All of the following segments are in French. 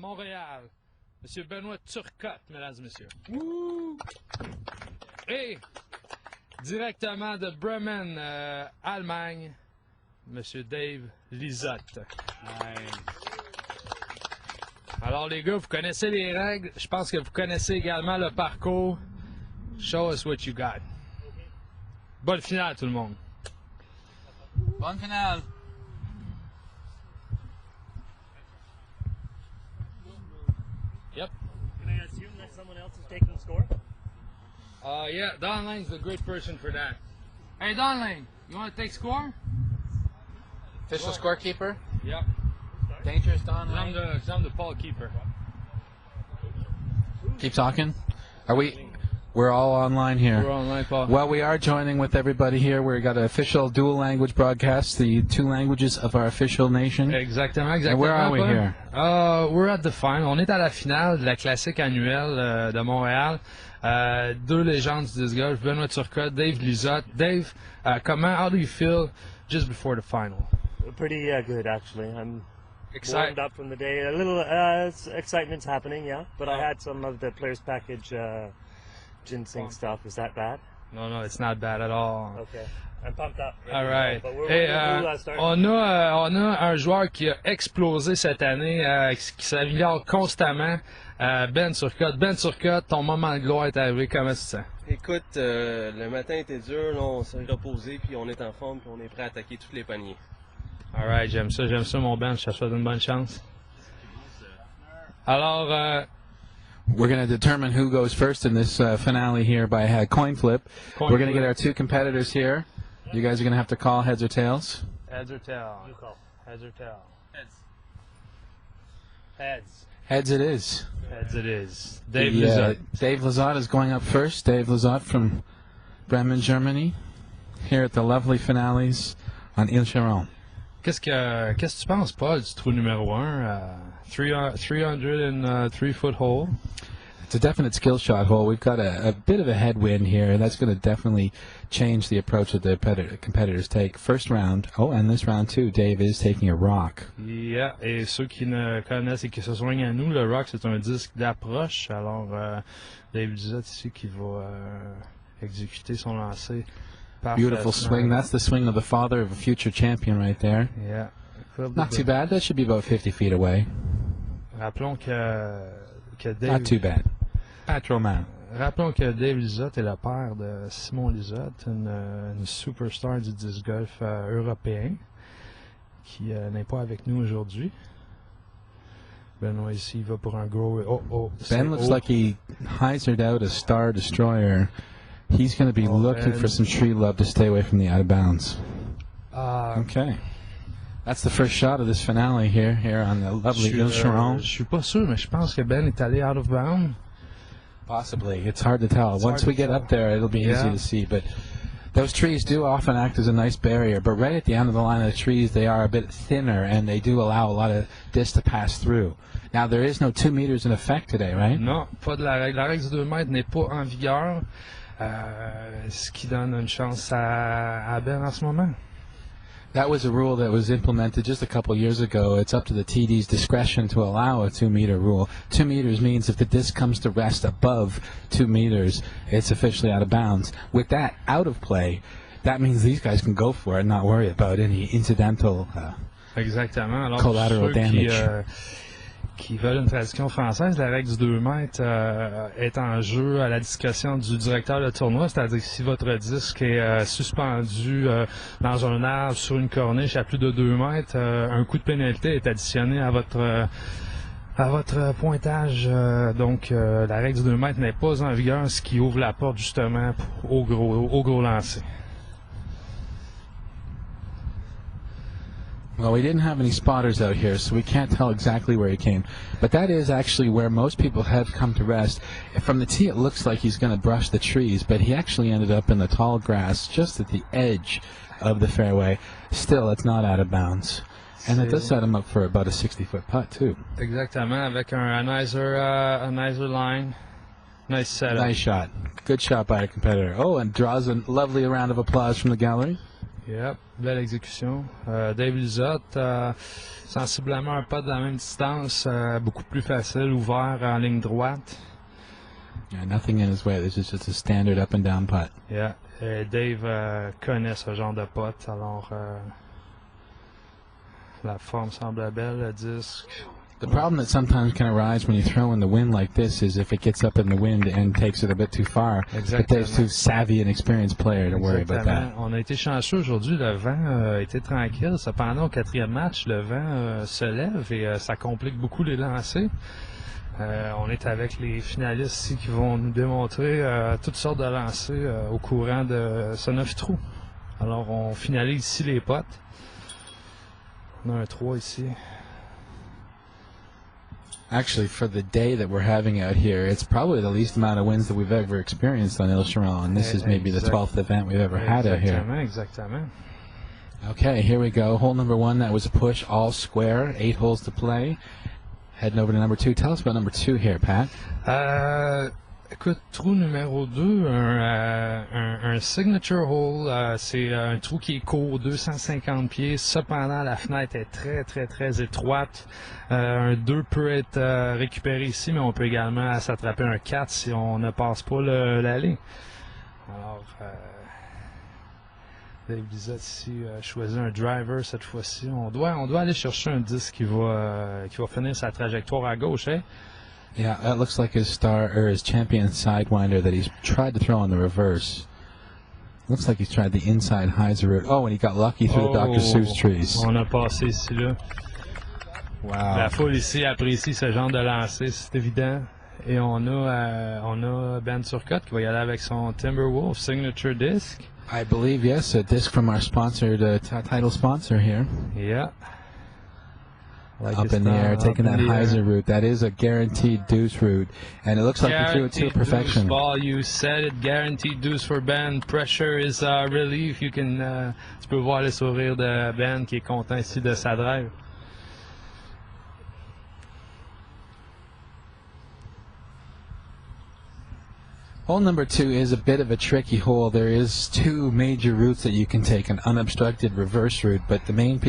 Montréal, Monsieur Benoit Turcotte, mesdames et messieurs. Woo! Et directement de Bremen, Allemagne, Monsieur Dave Lizotte. Alors les gars, vous connaissez les règles, je pense que vous connaissez également le parcours. Show us what you got. Bonne finale tout le monde. Bonne finale. Yep. Can I assume that someone else is taking the score? Yeah, Don Lang's the great person for that. Hey Don Lang, you want to take score? Official scorekeeper. Yep. Dangerous Don. I'm the Paul keeper. Keep talking. We're all online here. We're online, Paul. Well, we are joining with everybody here. We've got an official dual language broadcast, the two languages of our official nation. Exactement. And where are we here? We're at the final. On est à la finale de la Classique annuelle de Montréal. Deux légendes du disc golf, Benoit Turcotte, Dave Lizotte. Dave, how do you feel just before the final? Pretty good, actually. I'm Excited. warmed up from the day. A little excitement's happening, yeah. But I had some of the players package ginseng stuff. Is that bad? No, it's not bad at all. Okay. I'm pumped up. All right. But we're Hey, start. on a un joueur qui a explosé cette année, qui s'améliore constamment. Ben Turcotte. Ben Turcotte, ton moment de gloire est arrivé. Comment tu te sens? Écoute, le matin était dur, là, on s'est reposé, puis on est en forme, puis on est prêt à attaquer tous les paniers. All right, j'aime ça mon Ben. Je te souhaite une bonne chance. Alors, We're going to determine who goes first in this finale here by a coin flip. We're going to get our two competitors here. You guys are going to have to call heads or tails. Heads or tail? You call. Heads or tail? Heads. Heads. Heads it is. Heads it is. Dave The, Lizotte. Dave Lizotte is going up first. Dave Lizotte from Bremen, Germany, here at the lovely finales on Ile Charon. Qu'est-ce que tu penses, Paul, du trou numéro 1? 303-foot hole. It's a definite skill shot hole. We've got a bit of a headwind here, and that's going to definitely change the approach that the competitors take. First round, and this round too, Dave is taking a rock. Yeah, et ceux qui ne connaissent et qui se joignent à nous, le rock, c'est un disque d'approche. Alors, Dave Lizotte ici qui va exécuter son lancer. Beautiful swing. That's the swing of the father of a future champion right there. Yeah. Not too bad. That should be about 50 feet away. Rappelons que Dave... Not too bad. Pas trop mal. Rappelons que Dave Lizotte est le père de Simon Lizotte, une superstar du disc golf européen, qui n'est pas avec nous aujourd'hui. Benoit ici, il va pour un gros... Ben looks like he hyzered out a star destroyer. He's going to be looking for some tree love to stay away from the out of bounds. Okay. That's the first shot of this finale here on the lovely Ile Charon. Je suis pas sûr, mais je pense que Ben est allé out of bounds. Possibly. It's hard to tell. Once we get up there, it'll be easy to see. But those trees do often act as a nice barrier. But right at the end of the line of the trees, they are a bit thinner, and they do allow a lot of disc to pass through. Now, there is no 2 meters in effect today, right? Non, pas de la règle. La règle du 2 mètres n'est pas en vigueur, ce qui donne une chance à Ben en ce moment. That was a rule that was implemented just a couple years ago. It's up to the TD's discretion to allow a 2 meter rule. 2 meters means if the disc comes to rest above 2 meters, it's officially out of bounds. With that out of play, that means these guys can go for it and not worry about any incidental Exactement. Alors, collateral damage. Qui veulent une traduction française, la règle du 2 mètres est en jeu à la discrétion du directeur de tournoi, c'est-à-dire que si votre disque est suspendu dans un arbre sur une corniche à plus de 2 mètres, un coup de pénalité est additionné à votre pointage. Donc la règle du 2 mètres n'est pas en vigueur, ce qui ouvre la porte justement au gros lancer. Well, we didn't have any spotters out here, so we can't tell exactly where he came. But that is actually where most people have come to rest. From the tee, it looks like he's going to brush the trees, but he actually ended up in the tall grass just at the edge of the fairway. Still, it's not out of bounds. And it does set him up for about a 60-foot putt, too. Exactement, avec a nicer line. Nice setup. Nice shot. Good shot by a competitor. Oh, and draws a lovely round of applause from the gallery. Yep, belle exécution. Dave Lizotte, sensiblement un pas de la même distance, beaucoup plus facile, ouvert en ligne droite. Yeah, nothing in his way. This is just a standard up and down putt. Yeah. Et Dave connaît ce genre de putt, alors la forme semble belle, le disque. The problem that sometimes can arise when you throw in the wind like this is if it gets up in the wind and takes it a bit too far. But Dave's too savvy and experienced player to worry about that. On a été chanceux aujourd'hui, le vent a été tranquille. Cependant, au 4e match, le vent se lève et ça complique beaucoup les lancers. On est avec les finalistes ici qui vont nous démontrer toutes sortes de lancers au courant de ce 9 trous. Alors, on finalise ici les potes. On a un 3 ici. Actually, for the day that we're having out here, it's probably the least amount of wins that we've ever experienced on Il Chiron, and this is maybe the 12th event we've ever had out here. Exactement. Okay, here we go. Hole number 1, that was a push, all square, 8 holes to play. Heading over to number 2. Tell us about number 2 here, Pat. Écoute, trou numéro 2, un signature hole, c'est un trou qui est court, 250 pieds. Cependant, la fenêtre est très étroite. Un 2 peut être récupéré ici, mais on peut également s'attraper un 4 si on ne passe pas l'allée. Alors, Dave Lizotte ici choisit un driver cette fois-ci. On doit aller chercher un disque qui va finir sa trajectoire à gauche, hein? Yeah, that looks like his champion sidewinder that he's tried to throw on the reverse. Looks like he's tried the inside hyzer route. Oh, and he got lucky through the Dr. Seuss trees. On a passé ici, là. Wow. La foule ici apprécie ce genre de lancer, c'est évident. Et on a Ben Turcotte qui va y aller avec son Timberwolf Signature Disc. I believe, yes, a disc from our sponsored title sponsor here. Yeah. Like up in the air, taking that hyzer route. That is a guaranteed deuce route, and it looks like he threw it to perfection. Ball, you said it, guaranteed deuce for Ben. Pressure is relief. Tu peux voir le sourire de Ben qui est content ici de sa drive. Hole number 2 is a bit of a tricky hole. There is 2 major routes that you can take, an unobstructed reverse route, but the main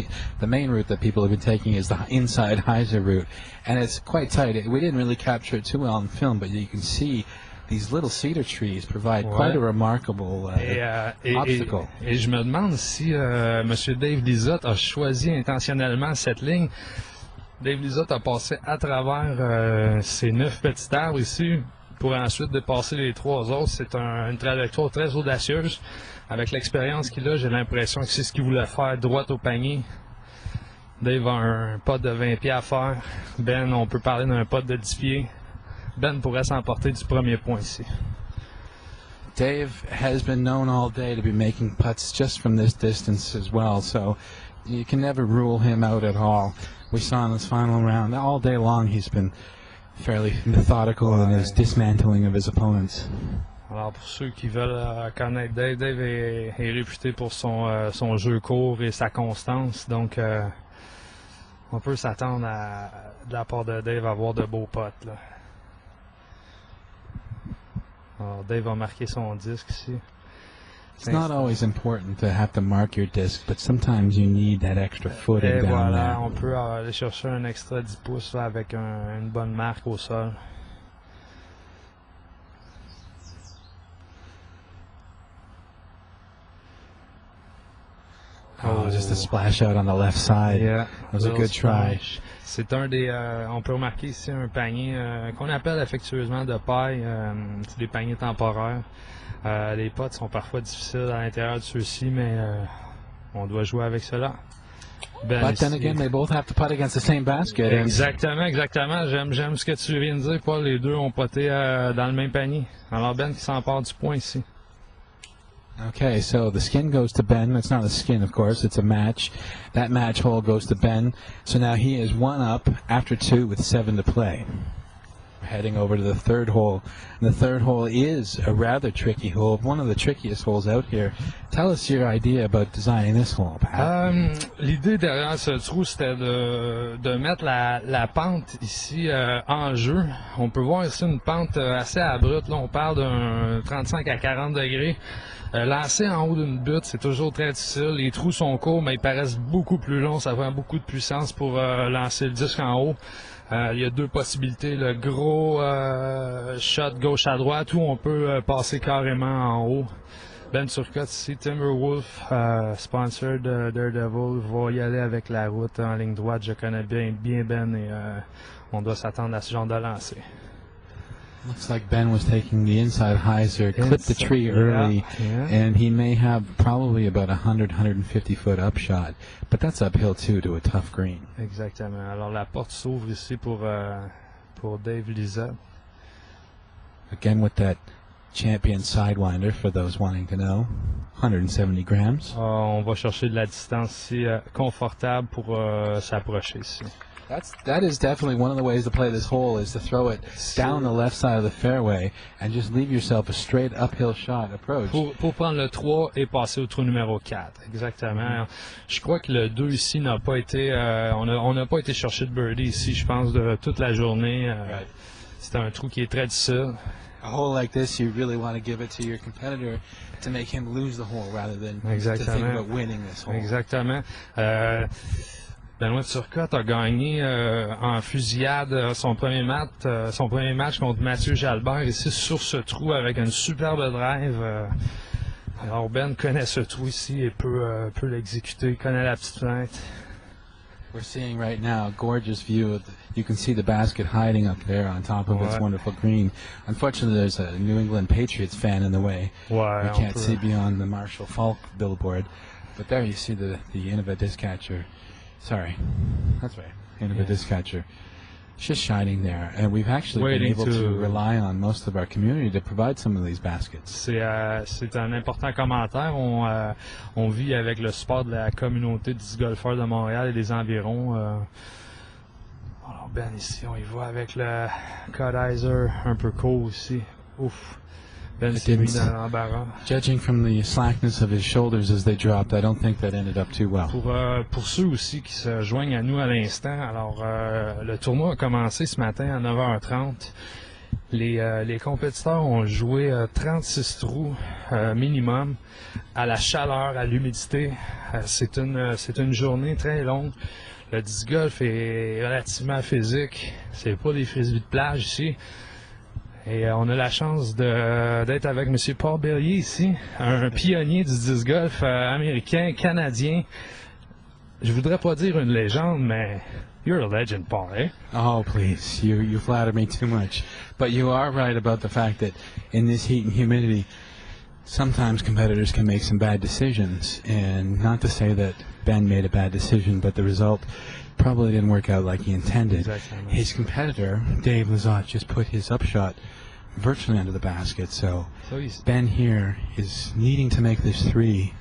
route that people have been taking is the inside hyzer route, and it's quite tight. We didn't really capture it too well on film, but you can see these little cedar trees provide quite a remarkable obstacle. Et je me demande si M. Dave Lizotte a choisi intentionnellement cette ligne. Dave Lizotte a passé à travers ces 9 petits arbres ici, pour ensuite dépasser les 3 autres. C'est une trajectoire très audacieuse. Avec l'expérience qu'il a, j'ai l'impression que c'est ce qu'il voulait faire, droit au panier. Dave a un putt de 20 pieds à faire. Ben, on peut parler d'un putt de 10 pieds. Ben pourrait s'emporter du premier point ici. Dave has been known all day to be making putts just from this distance as well, so you can never rule him out at all. We saw in this final round, all day long he's been fairly methodical in his dismantling of his opponents. Alors pour ceux qui veulent connaître Dave, Dave est réputé pour son jeu court et sa constance, donc on peut s'attendre de la part de Dave à avoir de beaux potes, là. Alors Dave va marquer son disque ici. It's not always important to have to mark your disc, but sometimes you need that extra footing down there. On peut aller chercher un extra 10 pouces là, avec une bonne marque au sol. Oh, just a splash out on the left side. Yeah, that was a good try. C'est un des, on peut remarquer ici un panier qu'on appelle affectueusement de paille. C'est des paniers temporaires. Les potes sont parfois difficiles à l'intérieur de ceux-ci, mais on doit jouer avec cela. Ben, but then again, they both have to putt against the same basket. Exactement. J'aime ce que tu viens de dire, Paul. Les deux ont poté dans le même panier. Alors Ben qui s'empare du point ici. Okay, so the skin goes to Ben. It's not a skin, of course. It's a match. That match hole goes to Ben. So now he is 1 up after 2 with 7 to play. We're heading over to the 3rd hole. And the 3rd hole is a rather tricky hole, one of the trickiest holes out here. Tell us your idea about designing this hole, Pat. L'idée derrière ce trou, c'était de mettre la pente ici en jeu. On peut voir ici une pente assez abrupte. Là, on parle d'un 35 à 40 degrés. Lancer en haut d'une butte, c'est toujours très difficile. Les trous sont courts, mais ils paraissent beaucoup plus longs. Ça prend beaucoup de puissance pour lancer le disque en haut. Il y a deux possibilités. Le gros shot gauche à droite où on peut passer carrément en haut. Ben Turcotte ici, Timberwolf, sponsor de Daredevil, va y aller avec la route en ligne droite. Je connais bien Ben et on doit s'attendre à ce genre de lancer. Looks like Ben was taking the inside hyzer, clipped the tree early, yeah. and he may have probably about 150 foot upshot, but that's uphill too to a tough green. Exactement. Alors la porte s'ouvre ici pour Dave Lizotte. Again with that champion sidewinder for those wanting to know, 170 grams. On va chercher de la distance ici confortable pour s'approcher ici. That is definitely one of the ways to play this hole, is to throw it down the left side of the fairway and just leave yourself a straight uphill shot approach. Pour prendre le 3 et passer au trou numéro 4. Exactement. Je crois que le 2 ici n'a pas été... on n'a pas été chercher de birdie ici, je pense, de toute la journée. Right. C'est un trou qui est très difficile. A hole like this, you really want to give it to your competitor to make him lose the hole rather than to think about winning this hole. Exactement. Benoit Turcotte a gagné en fusillade son premier match contre Mathieu Jalbert ici sur ce trou avec une superbe drive. Alors Ben connaît ce trou ici et peut l'exécuter, connaît la petite fenêtre. We're seeing right now a gorgeous view. You can see the basket hiding up there on top of its wonderful green. Unfortunately, there's a New England Patriots fan in the way. Ouais, we can't see beyond the Marshall Falk billboard. But there you see the Innova disc catcher. Sorry, that's right, Innova disc catcher. It's just shining there, and we've actually been able to rely on most of our community to provide some of these baskets. C'est un important commentaire. On vit avec le support de la communauté de disc golfeurs de Montréal et des environs. Alors Ben ici, on y va avec le cut-hyzer un peu court ici. Ouf. Ben s'est mis dans l'embarras. Judging from the slackness of his shoulders as they dropped, I don't think that ended up too well. Pour ceux aussi qui se joignent à nous à l'instant, alors le tournoi a commencé ce matin à 9h30. Les compétiteurs ont joué 36 trous minimum à la chaleur, à l'humidité. C'est une journée très longue. Le disc golf est relativement physique. C'est pas des frisbees de plage ici. Et on a la chance d'être avec M. Paul Bellier ici, un pionnier du disc golf américain, canadien. Je voudrais pas dire une légende, mais you're a legend, Paul, eh? Oh, please, you flatter me too much. But you are right about the fact that in this heat and humidity, sometimes competitors can make some bad decisions. And not to say that Ben made a bad decision, but the result probably didn't work out like he intended. Exactly. His competitor, Dave Lizotte, just put his upshot virtually under the basket. So Ben here is needing to make this 3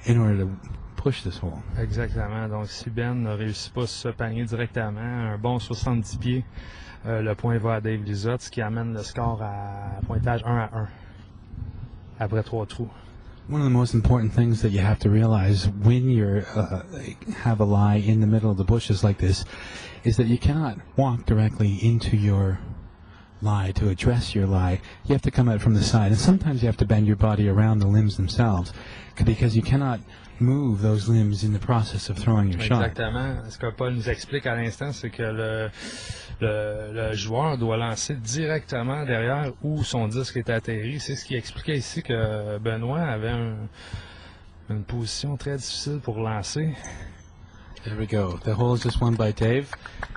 in order to push this hole. Exactement. Donc si Ben ne réussit pas ce panier directement, un bon 70 pieds, le point va à Dave Lizotte, ce qui amène le score à pointage 1-1 après 3 trous. One of the most important things that you have to realize when you have a lie in the middle of the bushes like this is that you cannot walk directly into your lie to address your lie. You have to come out from the side, and sometimes you have to bend your body around the limbs themselves because you cannot move those limbs in the process of throwing your shot. Exactement. Ce que Paul nous explique à l'instant, c'est que le joueur doit lancer directement derrière où son disque est atterri. C'est ce qui expliquait ici que Benoit avait une position très difficile pour lancer. There we go. The hole is just won by Dave.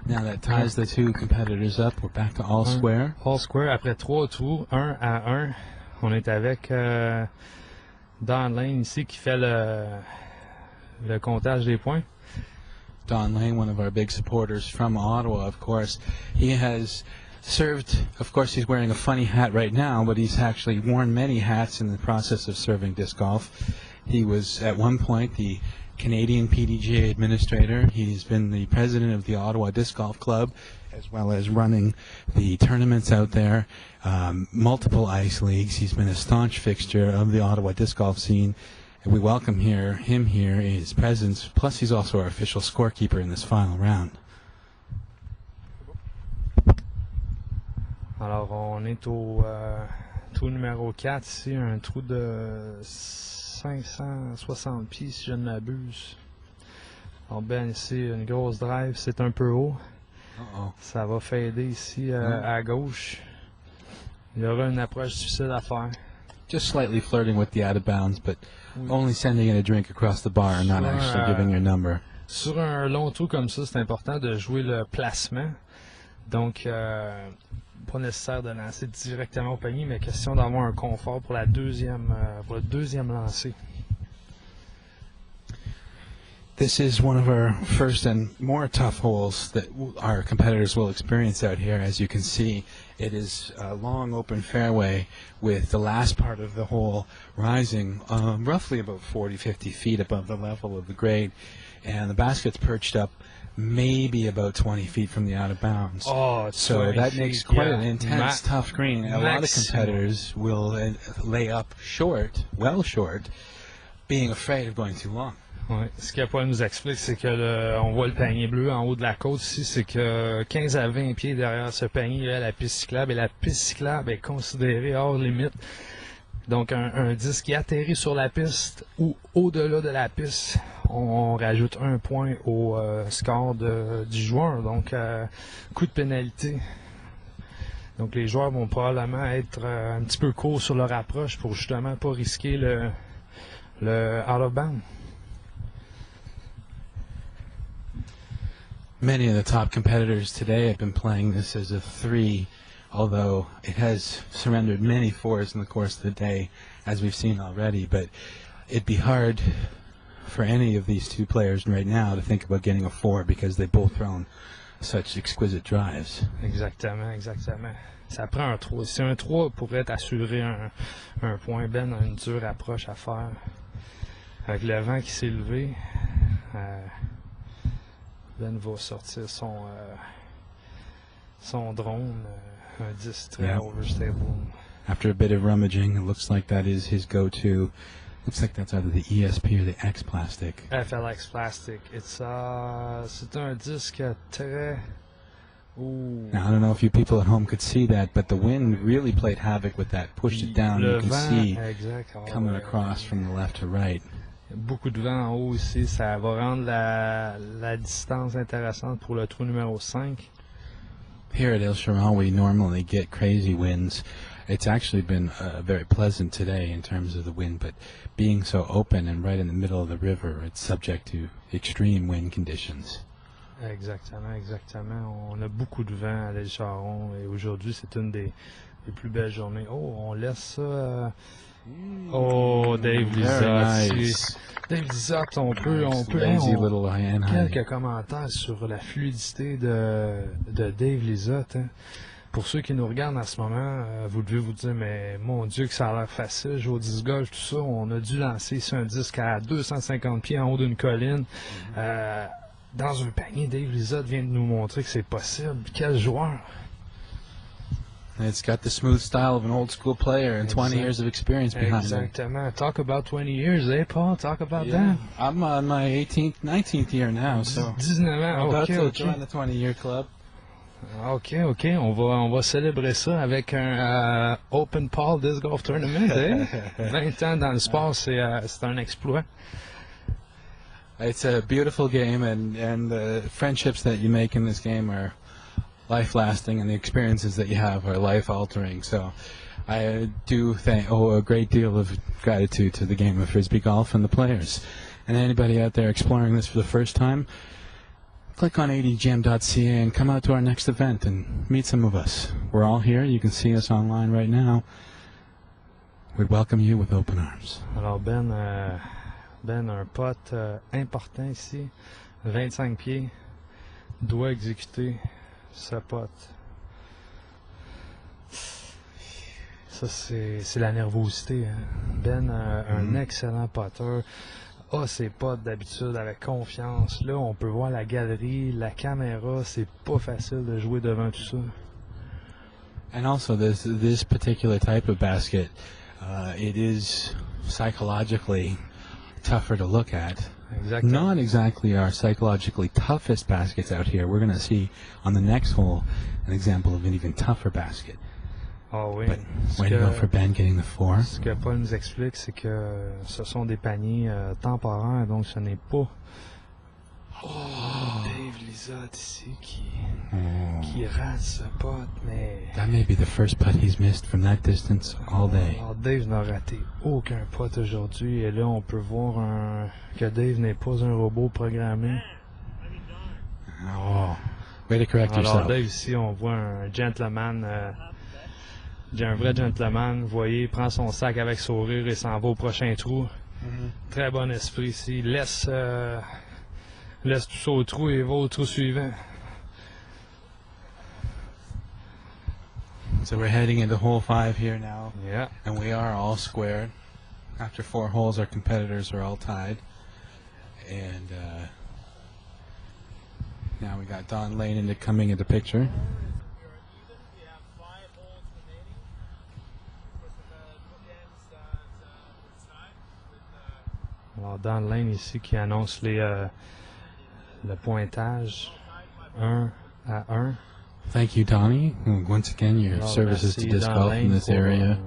Now that ties the two competitors up. We're back to all square. All square après 3 trous, 1-1. On est avec Don Lane ici qui fait le comptage des points. Don Lane, one of our big supporters from Ottawa, of course. He has served, of course he's wearing a funny hat right now, but he's actually worn many hats in the process of serving disc golf. He was at one point the Canadian PDGA administrator. He's been the president of the Ottawa Disc Golf Club, as well as running the tournaments out there, multiple ice leagues. He's been a staunch fixture of the Ottawa disc golf scene. And we welcome him here, his presence, plus he's also our official scorekeeper in this final round. Alors, on est au Trou numéro 4 ici, un trou de 560 pieds si je ne m'abuse. Donc Ben ici, une grosse drive, c'est un peu haut. Ça va fader ici à gauche. Il y aura une approche difficile à faire. Just slightly flirting with the out of bounds, but only sending in a drink across the bar and not actually giving your number. Sur un long trou comme ça, c'est important de jouer le placement. Donc, pas nécessaire de lancer directement au panier, mais question d'avoir un confort pour le deuxième lancer. This is one of our first and more tough holes that our competitors will experience out here. As you can see, it is a long open fairway with the last part of the hole rising roughly about 40-50 feet above the level of the grade, and the basket's perched up maybe about 20 feet from the out of bounds. Oh, so that makes quite an intense, tough green. A lot of competitors will lay up short, well short, being afraid of going too long. Ouais. Ce que Paul nous explique, c'est que on voit le panier bleu en haut de la côte ici, c'est que 15 à 20 pieds derrière ce panier, il y a la piste cyclable, et la piste cyclable est considérée hors limite. Donc un disque qui atterrit sur la piste ou au-delà de la piste, on rajoute un point au score du joueur, donc coup de pénalité. Donc les joueurs vont probablement être un petit peu courts sur leur approche pour justement pas risquer le out of bounds. Many of the top competitors today have been playing this as a 3, although it has surrendered many 4s in the course of the day, as we've seen already. But it'd be hard for any of these two players right now to think about getting a 4 because they've both thrown such exquisite drives. Exactement, exactement. Ça prend un 3. Si un 3 pourrait assurer un point, Ben a une dure approche à faire. Avec le vent qui s'est levé, Ben va sortir son drone, un disque très overstable. After a bit of rummaging, it looks like that is his go-to. Looks like that's either the ESP or the X Plastic. FLX Plastic. C'est un disque très... Ooh. Now, I don't know if you people at home could see that, but the wind really played havoc with that. Pushed it down. You can see coming across from the left to right. Beaucoup de vent en haut ici, ça va rendre la distance intéressante pour le trou numéro 5. Here at El Chiron, we normally get crazy winds. It's actually been very pleasant today in terms of the wind, but being so open and right in the middle of the river, it's subject to extreme wind conditions. Exactement, exactement. On a beaucoup de vent à l'El Chiron et aujourd'hui, c'est une des plus belles journées. Oh, on laisse ça... Oh, Dave Lizotte. Nice. Dave Lizotte, on peut quelques commentaires sur la fluidité de Dave Lizotte. Hein. Pour ceux qui nous regardent en ce moment, vous devez vous dire, mais mon Dieu que ça a l'air facile, jouer au disc golf, tout ça. On a dû lancer ici un disque à 250 pieds en haut d'une colline. Dans un panier, Dave Lizotte vient de nous montrer que c'est possible. Quel joueur! It's got the smooth style of an old school player and 20 years of experience behind him. Exactement. Talk about 20 years, eh, Paul? Talk about that. I'm on my 18th, 19th year now, so 19 ans, about to OK. join the 20-year club. OK. On va célébrer ça avec un Open Paul Disc Golf Tournament, eh? 20 ans dans le sport, c'est un exploit. It's a beautiful game, and the friendships that you make in this game are life-lasting, and the experiences that you have are life-altering. So I do owe a great deal of gratitude to the game of Frisbee golf and the players. And anybody out there exploring this for the first time, click on adgm.ca and come out to our next event and meet some of us. We're all here. You can see us online right now. We'd welcome you with open arms. Alors Ben, un pote important ici, 25 pieds, doit exécuter ce pote. Ça, c'est la nervosité. Hein. Ben, un excellent poteur, a ses potes d'habitude avec confiance. Là, on peut voir la galerie, la caméra. C'est pas facile de jouer devant tout ça. And also, this particular type of basket, it is psychologically tougher to look at. Exactly. Not exactly our psychologically toughest baskets out here. We're going to see on the next hole an example of an even tougher basket. Ah oui. But Ce way to go for que, Ben getting the 4. ce que Paul nous explique, c'est que ce sont des paniers temporaires, donc ce n'est pas Dave Lizotte ici qui rate ce putt, mais That may be the first putt he's missed from that distance all day. alors, Dave n'a raté aucun putt aujourd'hui, et là on peut voir que Dave n'est pas un robot programmé. Oh, way to correct Alors yourself. Dave ici on voit un gentleman, un vrai gentleman, vous voyez, il prend son sac avec sourire et s'en va au prochain trou. Très bon esprit ici, laisse tout ça au trou et va au trou suivant. So we're heading into hole 5 here now, Yeah. and we are all squared. After 4 holes, our competitors are all tied. And now we got Don Lane coming into picture. Alors Dan Lane ici qui annonce le pointage 1 à 1. Thank you, Donnie. Once again, your Alors, services to merci, disc Dan golf Lane, in this pour, area.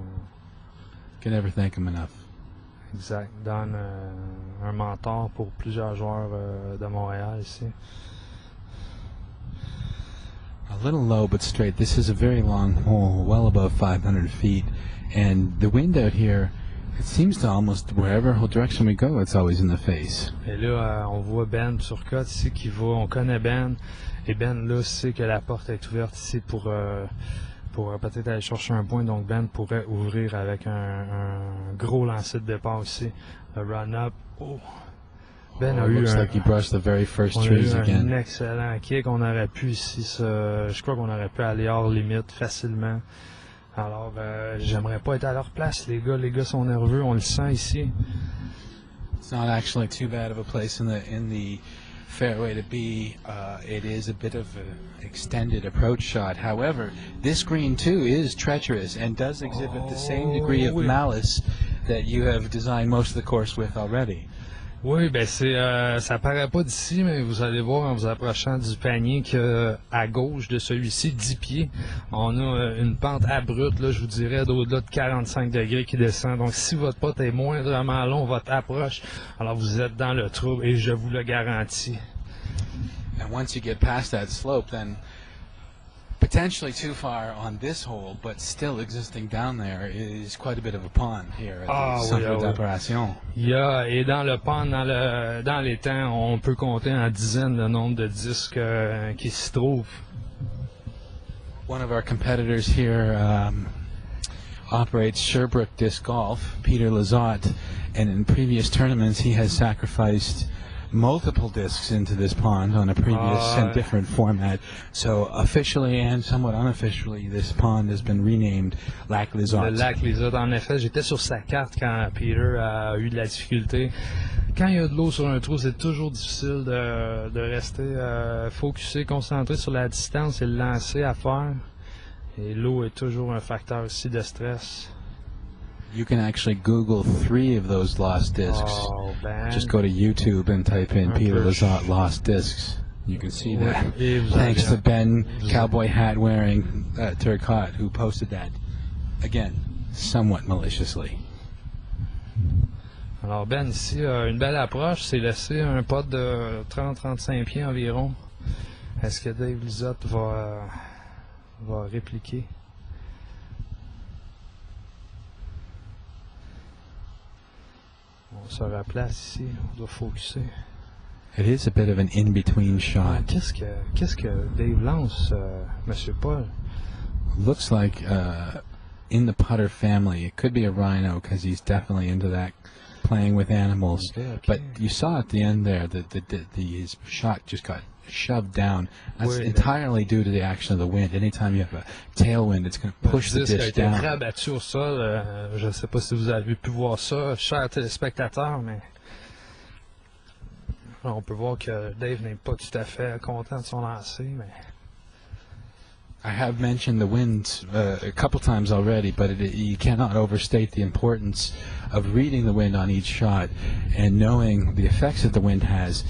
Can never thank him enough. Exact. Dan, un mentor pour plusieurs joueurs de Montréal ici. A little low but straight. This is a very long hole, well above 500 feet. And the wind out here, it seems to almost, wherever direction we go, it's always in the face. Et là, on voit Ben Turcotte ici qui va. On connaît Ben. Et Ben, là, sait que la porte est ouverte ici pour peut-être aller chercher un point. Donc, Ben pourrait ouvrir avec un gros lancer de départ ici. Le run-up. Oh! Ben a eu Looks like he brushed the very first trees un again. excellent kick. On aurait pu ici, je crois qu'on aurait pu aller hors limite facilement. Alors, j'aimerais pas être à leur place, les gars. Les gars sont nerveux, on le sent ici. It's not actually too bad of a place in the fairway to be. It is a bit of an extended approach shot. However, this green too is treacherous and does exhibit the same degree of malice that you have designed most of the course with already. Oui, ben ça paraît pas d'ici, mais vous allez voir en vous approchant du panier qu'à gauche de celui-ci, 10 pieds, on a une pente abrupte, là, je vous dirais, d'au-delà de 45 degrés qui descend. Donc, si votre pote est moindrement long, votre approche, alors vous êtes dans le trouble et je vous le garantis. And once you get past that slope, then potentially too far on this hole, but still existing down there is quite a bit of a pond here at the centre d'opération. Et dans le pond, dans les temps, on peut compter en dizaines le nombre de disques qui s'y trouvent. One of our competitors here operates Sherbrooke Disc Golf, Peter Lizotte, and in previous tournaments he has sacrificed multiple discs into this pond on a previous and different format. So officially and somewhat unofficially, this pond has been renamed Lac Lizotte. Le lac Lizotte, en effet, j'étais sur sa carte quand Peter a eu de la difficulté. Quand il y a de l'eau sur un trou, c'est toujours difficile de rester focusé, concentré sur la distance et le lancer à faire. Et l'eau est toujours un facteur aussi de stress. You can actually Google 3 of those lost discs. Oh, Ben. Just go to YouTube and type in Peter Lizotte lost discs. You can see that. Thanks to Ben, cowboy hat wearing Turcotte, who posted that. Again, somewhat maliciously. Alors Ben ici a une belle approche, c'est laissé un putt de 30-35 pieds environ. Est-ce que Dave Lizotte va répliquer? On se replace ici, on doit focuser. It is a bit of an in-between shot. Qu'est-ce que Dave lance, Monsieur Paul? Looks like in the putter family, it could be a rhino because he's definitely into that, playing with animals. Okay. But you saw at the end there that his shot just got shoved down. That's Oui, entirely due to the action of the wind. Anytime you have a tailwind, it's going to push the disque a disc été down. rabattu au sol. Je ne sais pas si vous avez pu voir ça, chers téléspectateurs, mais on peut voir que Dave n'est pas tout à fait content de son lancer, mais I have mentioned the wind a couple times already, but you cannot overstate the importance of reading the wind on each shot and knowing the effects that the wind has.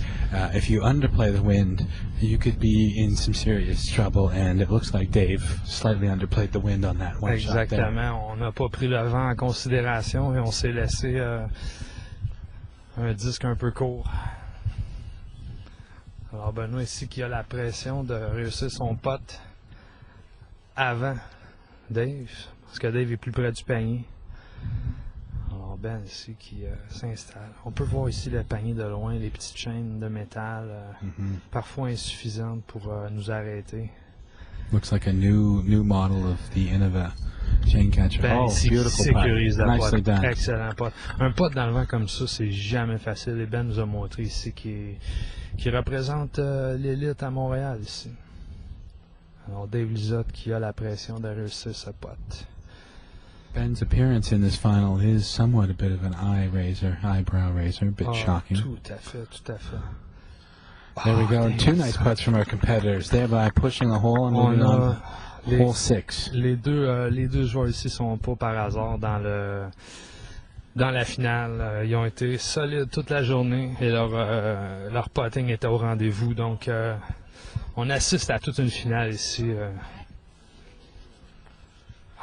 If you underplay the wind, you could be in some serious trouble, and it looks like Dave slightly underplayed the wind on that one shot there. Exactement. On n'a pas pris le vent en considération et on s'est laissé un disque un peu court. Alors Benoît ici qui a la pression de réussir son putt avant Dave, parce que Dave est plus près du panier. Alors Ben ici qui s'installe. On peut voir ici le panier de loin, les petites chaînes de métal, parfois insuffisantes pour nous arrêter. Looks like a new model of the Innova chain catcher. Ben ici qui beautiful sécurise putt. la Nicely putt. done. Excellent putt. Un putt dans le vent comme ça, c'est jamais facile. Et Ben nous a montré ici qui représente l'élite à Montréal ici. Alors Dave Lizotte qui a la pression de réussir ce putt. Ben's appearance in this final is somewhat a bit of an eyebrow raiser, a bit shocking. Tout à fait, tout à fait. There we go. Two nice putts from our competitors, thereby pushing the hole and moving on hole 6. Les deux joueurs ici sont pas par hasard dans la finale. Ils ont été solides toute la journée et leur putting était au rendez-vous. Donc, on assiste à toute une finale ici.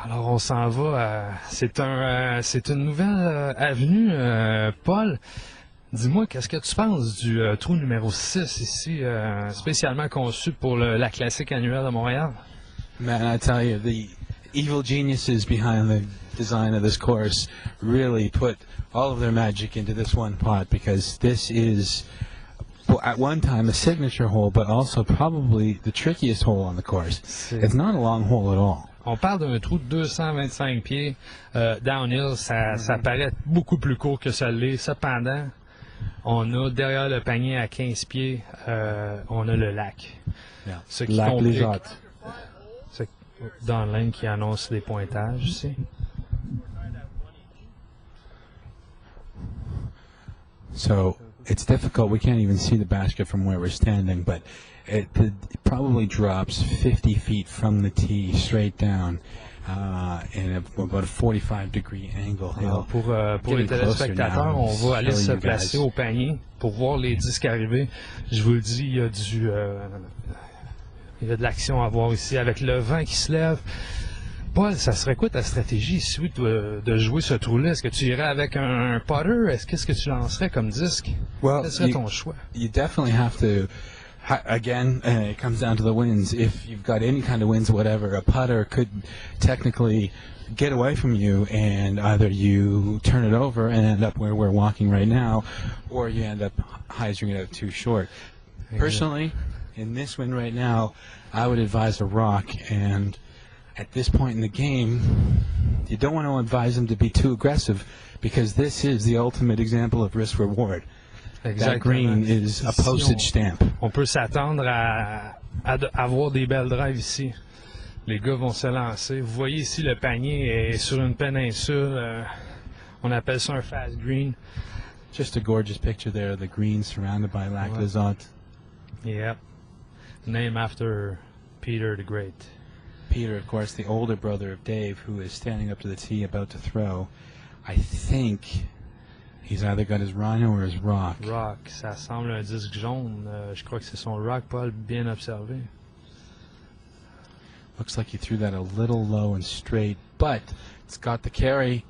Alors, on s'en va. C'est une nouvelle avenue, Paul. Dis-moi, qu'est-ce que tu penses du trou numéro 6 ici, spécialement conçu pour la Classique annuelle de Montréal? Man, I tell you, the evil geniuses behind the design of this course really put all of their magic into this one pot, because this is, at one time, a signature hole, but also probably the trickiest hole on the course. It's not a long hole at all. On parle d'un trou de 225 pieds downhill. Ça paraît beaucoup plus court que ça l'est. Cependant, on a derrière le panier à 15 pieds, on a le lac. Yeah. Ce qui Lac complique. Lizotte. Dans l'ligne qui annonce les pointages ici. So it's difficult. We can't even see the basket from where we're standing, but it probably drops 50 feet from the tee straight down in about a 45-degree angle. Alors pour les téléspectateurs, on va aller se placer au panier pour voir les disques arriver. Je vous le dis, il y a de l'action à voir ici avec le vent qui se lève. Paul, ça serait quoi ta stratégie ici de jouer ce trou-là? Est-ce que tu irais avec un putter? Qu'est-ce que tu lancerais comme disque? Quel serait ton choix? You definitely have to, again, it comes down to the winds. If you've got any kind of winds, whatever, a putter could technically get away from you, and either you turn it over and end up where we're walking right now, or you end up hyzering it out too short. Personally, in this wind right now, I would advise a rock, and at this point in the game, you don't want to advise them to be too aggressive, because this is the ultimate example of risk-reward. That green is a postage stamp. On peut s'attendre à avoir des belles drives ici. Les gars vont se lancer. Vous voyez ici, le panier est sur une péninsule. On appelle ça un fast green. Just a gorgeous picture there, the green surrounded by Lac Lizotte. Yep. Named after Peter the Great. Peter, of course, the older brother of Dave, who is standing up to the tee about to throw. I think he's either got his rhino or his rock. Rock, ça semble un disque jaune. Je crois que c'est son rock, Paul, bien observé. Looks like he threw that a little low and straight, but it's got the carry.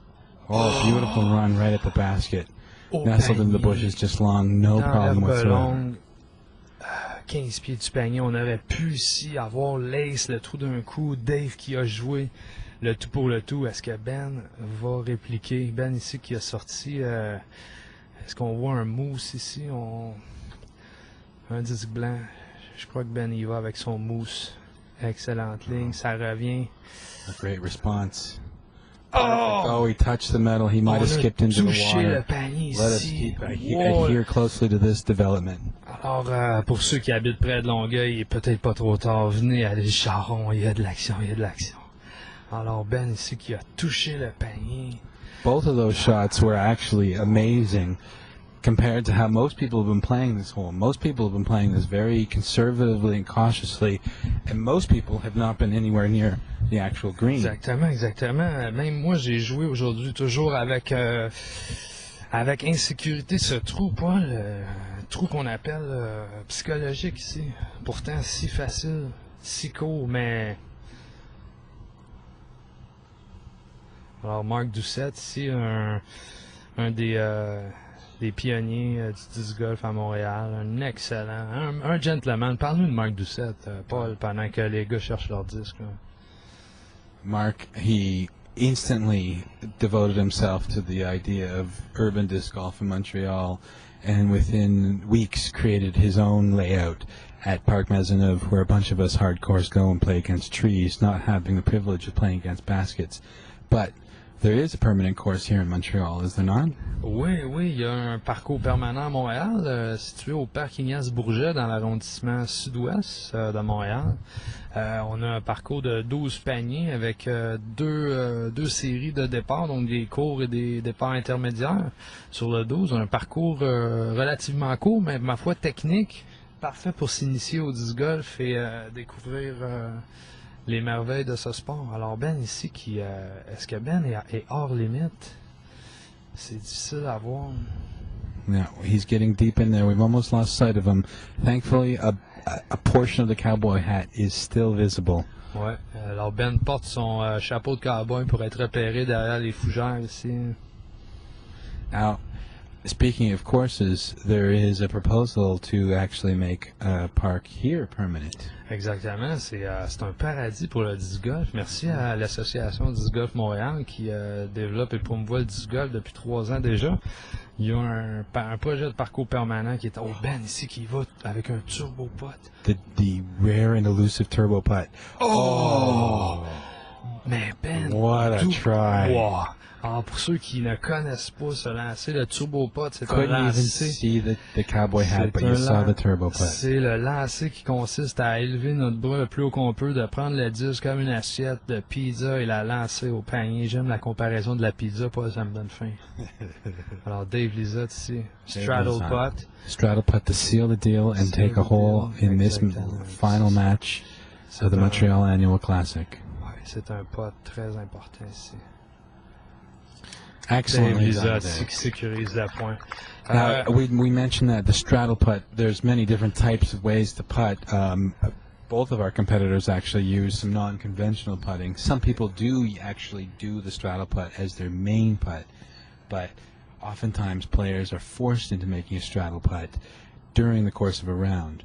Oh, beautiful run right at the basket. Nestled in the bushes just long, no problem whatsoever. 15 pieds du panier, on aurait pu ici avoir l'ace, le trou d'un coup, Dave qui a joué le tout pour le tout. Est-ce que Ben va répliquer? Ben ici qui a sorti, est-ce qu'on voit un mousse ici? Un disque blanc. Je crois que Ben y va avec son mousse. Excellente ligne, ça revient. A great response. Oh, he touched the metal. He might have skipped into the water. Le panier Let us ici. adhere closely to this development. Alors, pour ceux qui habitent près de Longueuil, il est peut-être pas trop tard. Venez à l'île Charon, il y a de l'action, il y a de l'action. Alors, Ben ici qui a touché le panier. Both of those shots were actually amazing. compared to how most people have been playing this hole. Most people have been playing this very conservatively and cautiously, and most people have not been anywhere near the actual green. Exactement, exactement. Même moi, j'ai joué aujourd'hui toujours avec insécurité ce trou, pas le trou qu'on appelle psychologique ici. Pourtant, si facile, si court, mais... Alors, Marc Doucette, ici, un des pionniers du disc golf à Montréal, un excellent, un gentleman. Parle-nous de Marc Doucette, Paul, pendant que les gars cherchent leur disque. Là. Mark, he instantly devoted himself to the idea of urban disc golf in Montreal, and within weeks created his own layout at Parc Maisonneuve, where a bunch of us hardcores go and play against trees, not having the privilege of playing against baskets. But there is a permanent course here in Montreal, is there not? Oui, il y a un parcours permanent à Montréal, situé au parc Ignace-Bourget, dans l'arrondissement sud-ouest de Montréal. On a un parcours de 12 paniers avec deux séries de départs, donc des courts et des départs intermédiaires. Sur le 12, un parcours relativement court, mais ma foi technique, parfait pour s'initier au disc golf et découvrir les merveilles de ce sport. Alors Ben ici, est-ce que Ben est hors limite? C'est difficile à voir. Yeah, he's getting deep in there. We've almost lost sight of him. Thankfully, a portion of the cowboy hat is still visible. Ouais. Alors Ben porte son chapeau de cowboy pour être repéré derrière les fougères ici. Now, speaking of courses, there is a proposal to actually make a park here permanent. Exactement, c'est un paradis pour le disc golf. Merci à l'association Disc Golf Montréal qui développe et promouvoit le disc golf depuis 3 ans déjà. Il y a un projet de parcours permanent qui est au Ben ici qui va avec un turbo putt. The rare and elusive turbo putt. Oh! Mais Ben! What a try! Wow. Alors pour ceux qui ne connaissent pas ce lancer, le turbo putt, c'est un Couldn't even lancer. see the cowboy hat, but you saw the turbo putt. C'est le lancer qui consiste à élever notre bras le plus haut qu'on peut, de prendre le disque comme une assiette de pizza et la lancer au panier. J'aime la comparaison de la pizza, pas ça me donne faim. Alors Dave Lizotte ici, straddle putt. Straddle putt to seal the deal and take a hole in this final match of the Montreal Annual Classic. Ouais, c'est un putt très important ici. Excellent. Lizotte qui sécurise la pointe. We mentioned that the straddle putt, there's many different types of ways to putt. Both of our competitors actually use some non-conventional putting. Some people do actually do the straddle putt as their main putt, but oftentimes players are forced into making a straddle putt during the course of a round.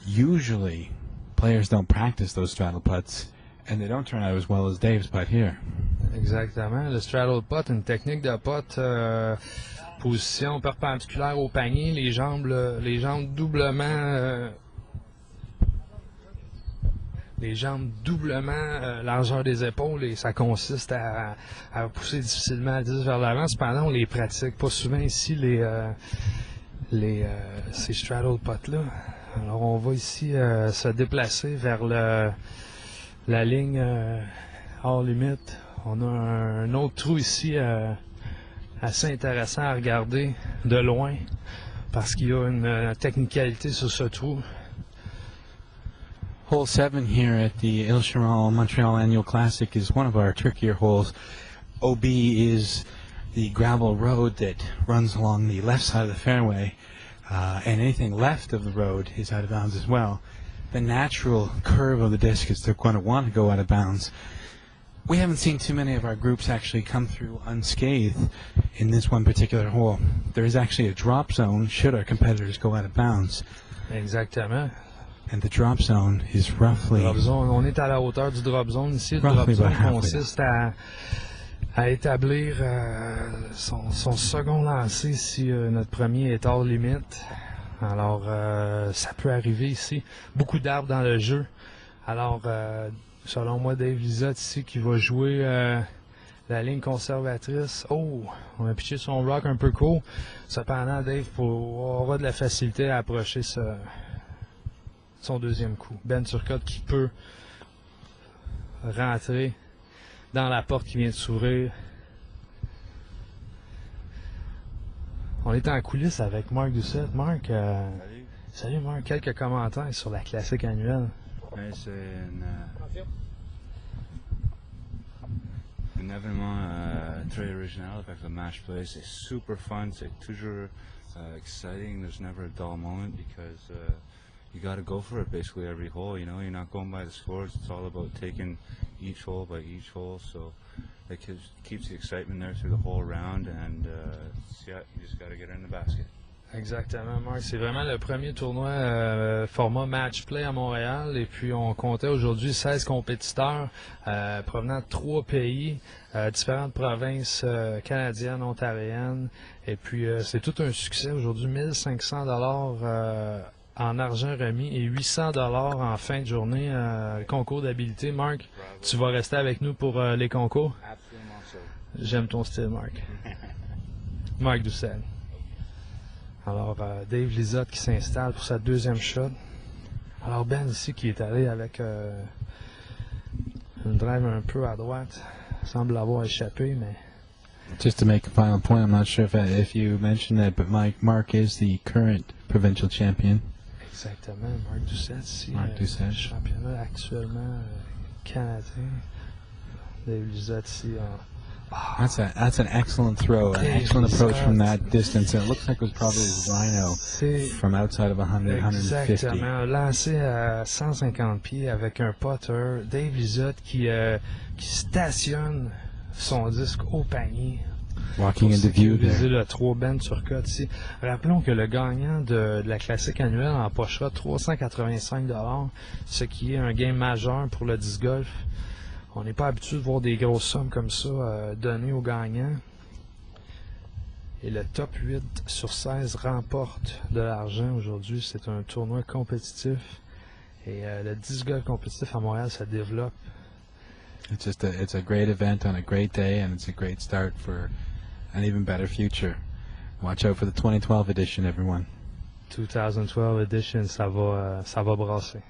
Usually, players don't practice those straddle putts, and they don't turn out as well as Dave's putt here. Exactement. Le straddle putt, une technique de putt, position perpendiculaire au panier, les jambes doublement, largeur des épaules, et ça consiste à pousser difficilement le disque vers l'avant. Cependant, on les pratique pas souvent ici, ces straddle putts-là. Alors, on va ici se déplacer vers la ligne hors limite. On a un autre trou ici assez intéressant à regarder de loin parce qu'il y a une technicalité sur ce trou. Hole 7 here at the Ile-Chiron Montreal Annual Classic is one of our trickier holes. OB is the gravel road that runs along the left side of the fairway, and anything left of the road is out of bounds as well. The natural curve of the disc is they're going to want to go out of bounds. We haven't seen too many of our groups actually come through unscathed in this one particular hole. There is actually a drop zone should our competitors go out of bounds. Exactement. And the drop zone is roughly... Drop zone, on est à la hauteur du drop zone ici. Le drop zone consiste à établir son second lancer si notre premier est hors limite. Alors, ça peut arriver ici. Beaucoup d'arbres dans le jeu. Alors, selon moi, Dave Lizotte ici qui va jouer la ligne conservatrice. Oh, on a pitché son rock un peu court. Cependant, Dave aura de la facilité à approcher son deuxième coup. Ben Turcotte qui peut rentrer dans la porte qui vient de s'ouvrir. On On est en coulisses avec Marc Doucette. Marc, Salut. salut Marc, quelques commentaires sur la classique annuelle. Ouais, c'est un événement très original avec le match play. C'est super fun. C'est toujours exciting. There's never a dull moment because you got to go for it basically every hole. You know, you're not going by the scores. It's all about taking each hole by each hole. So it keeps the excitement there through the whole round. And yeah, you just got to get in the basket. Exactement, Marc. C'est vraiment le premier tournoi format match play à Montréal. Et puis, on comptait aujourd'hui 16 compétiteurs provenant de 3 pays, différentes provinces canadiennes, ontariennes. Et puis, c'est tout un succès aujourd'hui. 1500 $ en argent remis et 800 $ en fin de journée. Concours d'habileté. Marc, tu vas rester avec nous pour les concours? Absolument so. J'aime ton style, Marc. Marc Doucette. Alors, Dave Lizotte qui s'installe pour sa deuxième shot. Alors, Ben ici qui est allé avec une drive un peu à droite. Semble avoir échappé, mais... Just to make a final point, I'm not sure if you mentioned that, but Mark is the current provincial champion. Exactement, Marc Doucette ici. Marc Doucette. Championnat actuellement canadien. Dave Lizotte ici That's an excellent throw, an excellent approach from that distance. It looks like it was probably a rhino from outside of 100, 150. Exactement, lancé à 150 pieds avec un putter. Dave Lizotte qui stationne son disque au panier. Walking into view there. Le 3 Ben Turcotte ici. Rappelons que le gagnant de la classique annuelle empochera 385 $, ce qui est un gain majeur pour le disc golf. On n'est pas habitué de voir des grosses sommes comme ça données aux gagnants. Et le top 8 sur 16 remporte de l'argent aujourd'hui. C'est un tournoi compétitif. Et le disc golf compétitif à Montréal, ça développe. It's a great event on a great day, and it's a great start for an even better future. Watch out for the 2012 edition, everyone. 2012 edition, ça va brasser.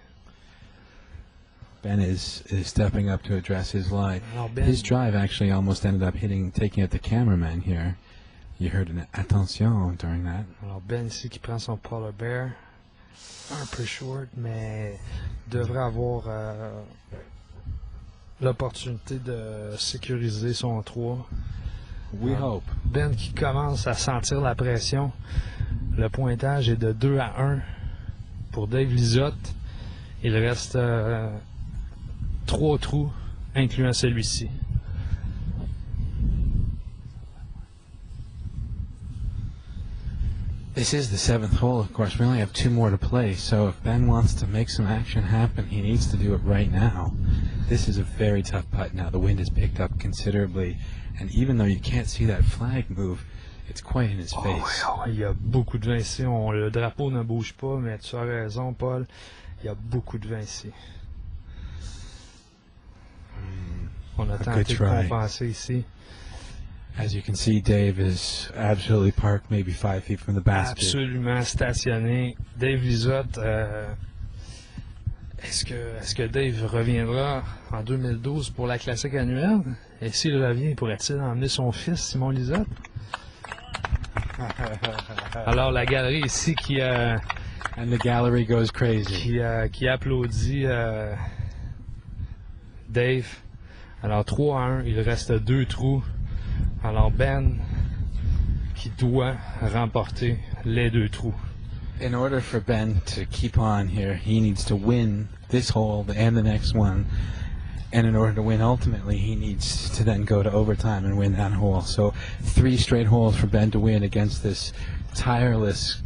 Ben is stepping up to address his line. Ben, his drive actually almost ended up taking out the cameraman here. You heard an attention during that. Alors Ben ici qui prend son polar bear. Un peu short, mais devrait avoir l'opportunité de sécuriser son 3. We hope. Ben qui commence à sentir la pression. Le pointage est de 2-1 pour Dave Lizotte. Il reste 3 trous, incluant celui-ci. This is the 7th hole, of course. We only have 2 more to play, so if Ben wants to make some action happen, he needs to do it right now. This is a very tough putt now. The wind has picked up considerably, and even though you can't see that flag move, it's quite in his face. Il y a beaucoup de vent ici. Le drapeau ne bouge pas, mais tu as raison, Paul. Il y a beaucoup de vent ici. On a tenté de compenser ici. As you can see, Dave is absolutely parked maybe 5 feet from the basket. Absolument stationné. Dave Lizotte, est-ce que Dave reviendra en 2012 pour la classique annuelle? Et s'il revient, pourrait-il emmener son fils, Simon Lizotte? Alors, la galerie ici qui... And the gallery goes crazy. Qui applaudit Dave. Alors 3-1, il reste 2 trous. Alors Ben qui doit remporter les 2 trous. In order for Ben to keep on here, he needs to win this hole and the next one. And in order to win ultimately, he needs to then go to overtime and win that hole. So 3 straight holes for Ben to win against this tireless,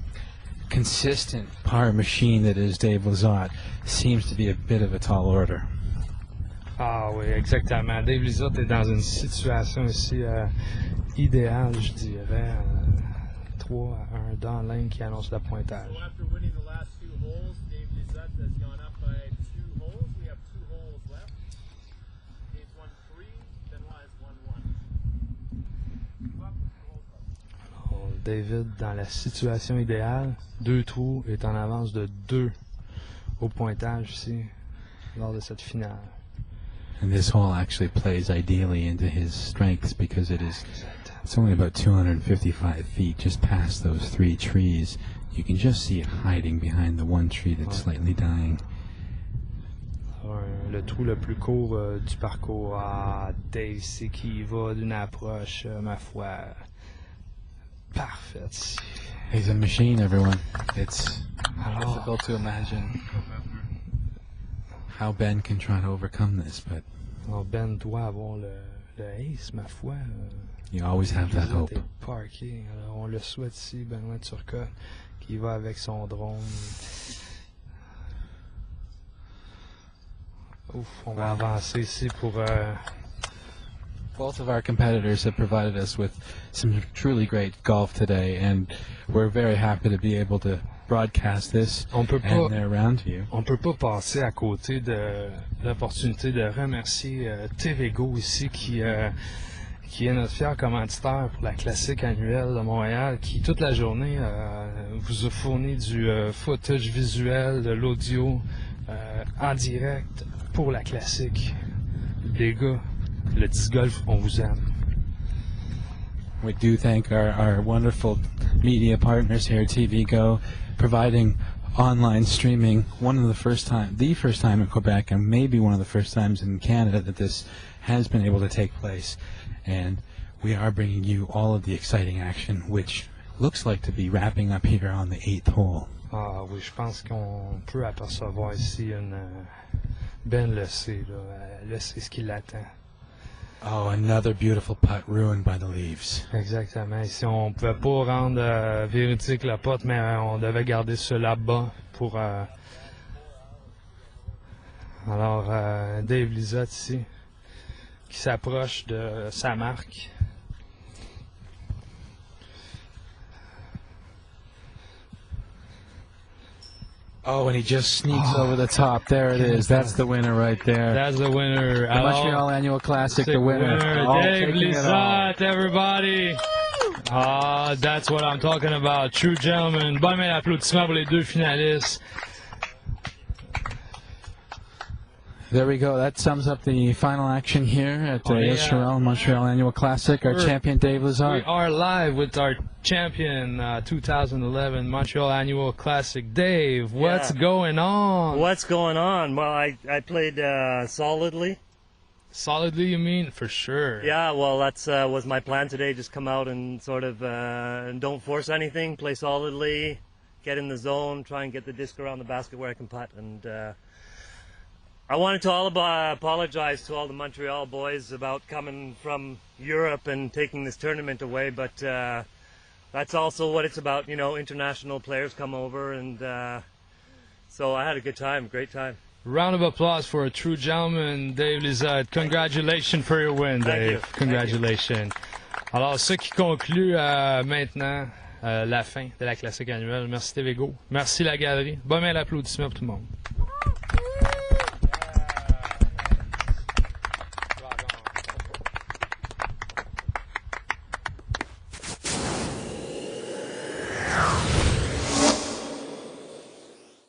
consistent par machine that is Dave Lizotte seems to be a bit of a tall order. Ah oui, exactement. Dave Lizotte est dans une situation ici idéale, je dirais. 3-1 dans l'un qui annonce le pointage. So after winning the last 2 holes, Dave Lizotte has gone up by 2 holes. We have 2 holes left. Dave's won 3, Benoit has won 1. Alors, David, dans la situation idéale, 2 trous, est en avance de 2 au pointage ici, lors de cette finale. And this hole actually plays ideally into his strengths because it is It's only about 255 feet just past those 3 trees. You can just see it hiding behind the one tree that's slightly dying. Le trou le plus court du parcours. Ah, Dave, c'est qui va d'une approche, ma foi, parfaite. He's a machine, everyone. It's difficult to imagine how Ben can try to overcome this, but Alors Ben doit avoir le ace, ma foi. you always have that hope. Lizotte est parké. Alors, on le souhaite ici, Benoit Turcotte, qui va avec son drone. Ouf, on va avancer ici pour... Both of our competitors have provided us with some truly great golf today, and we're very happy to be able to broadcast this On peut and pas, they're around to you. on peut pas passer à côté de l'opportunité de remercier TVGO ici qui est notre fier commanditaire pour la Classique annuelle de Montréal, qui toute la journée vous a fourni du footage visuel, de l'audio en direct pour la Classique. Les gars, le disc golf, on vous aime. We do thank our wonderful media partners here at TVGO, providing online streaming. The first time in Quebec, and maybe one of the first times in Canada that this has been able to take place. And we are bringing you all of the exciting action, which looks like to be wrapping up here on the 8th hole. Ah oui, je pense qu'on peut apercevoir ici une... Ben le sait, là. Elle sait ce qui l'attend. Oh, another beautiful putt ruined by the leaves. Exactement. Ici, on pouvait pas rendre véridique le putt, mais on devait garder ça là-bas pour... Alors, Dave Lizotte ici, qui s'approche de sa marque. Oh, and he just sneaks over the top. There it is. That's the winner right there. That's the winner. The Montreal Annual Classic, the winner. All Dave taking it all. Lizotte, everybody. Ah, that's what I'm talking about. True gentlemen. Bonne main d'applaudissements pour les deux finalistes. There we go. That sums up the final action here at the Montreal Annual Classic. Our champion, Dave We Lizotte. are live with our champion 2011 Montreal Annual Classic. Dave, what's going on? What's going on? Well, I played solidly. Solidly, you mean? For sure. Yeah, well, that's was my plan today. Just come out and sort of don't force anything. Play solidly, get in the zone, try and get the disc around the basket where I can putt. And I wanted to apologize to all the Montreal boys about coming from Europe and taking this tournament away, but that's also what it's about. You know, international players come over, and so I had a good time, great time. Round of applause for a true gentleman, Dave Lizotte. Congratulations for your win, Dave. Congratulations. Alors, ce qui conclut maintenant la fin de la Classique annuelle. Merci TVGO. Merci la galerie. Bonne main d'applaudissements pour tout le monde.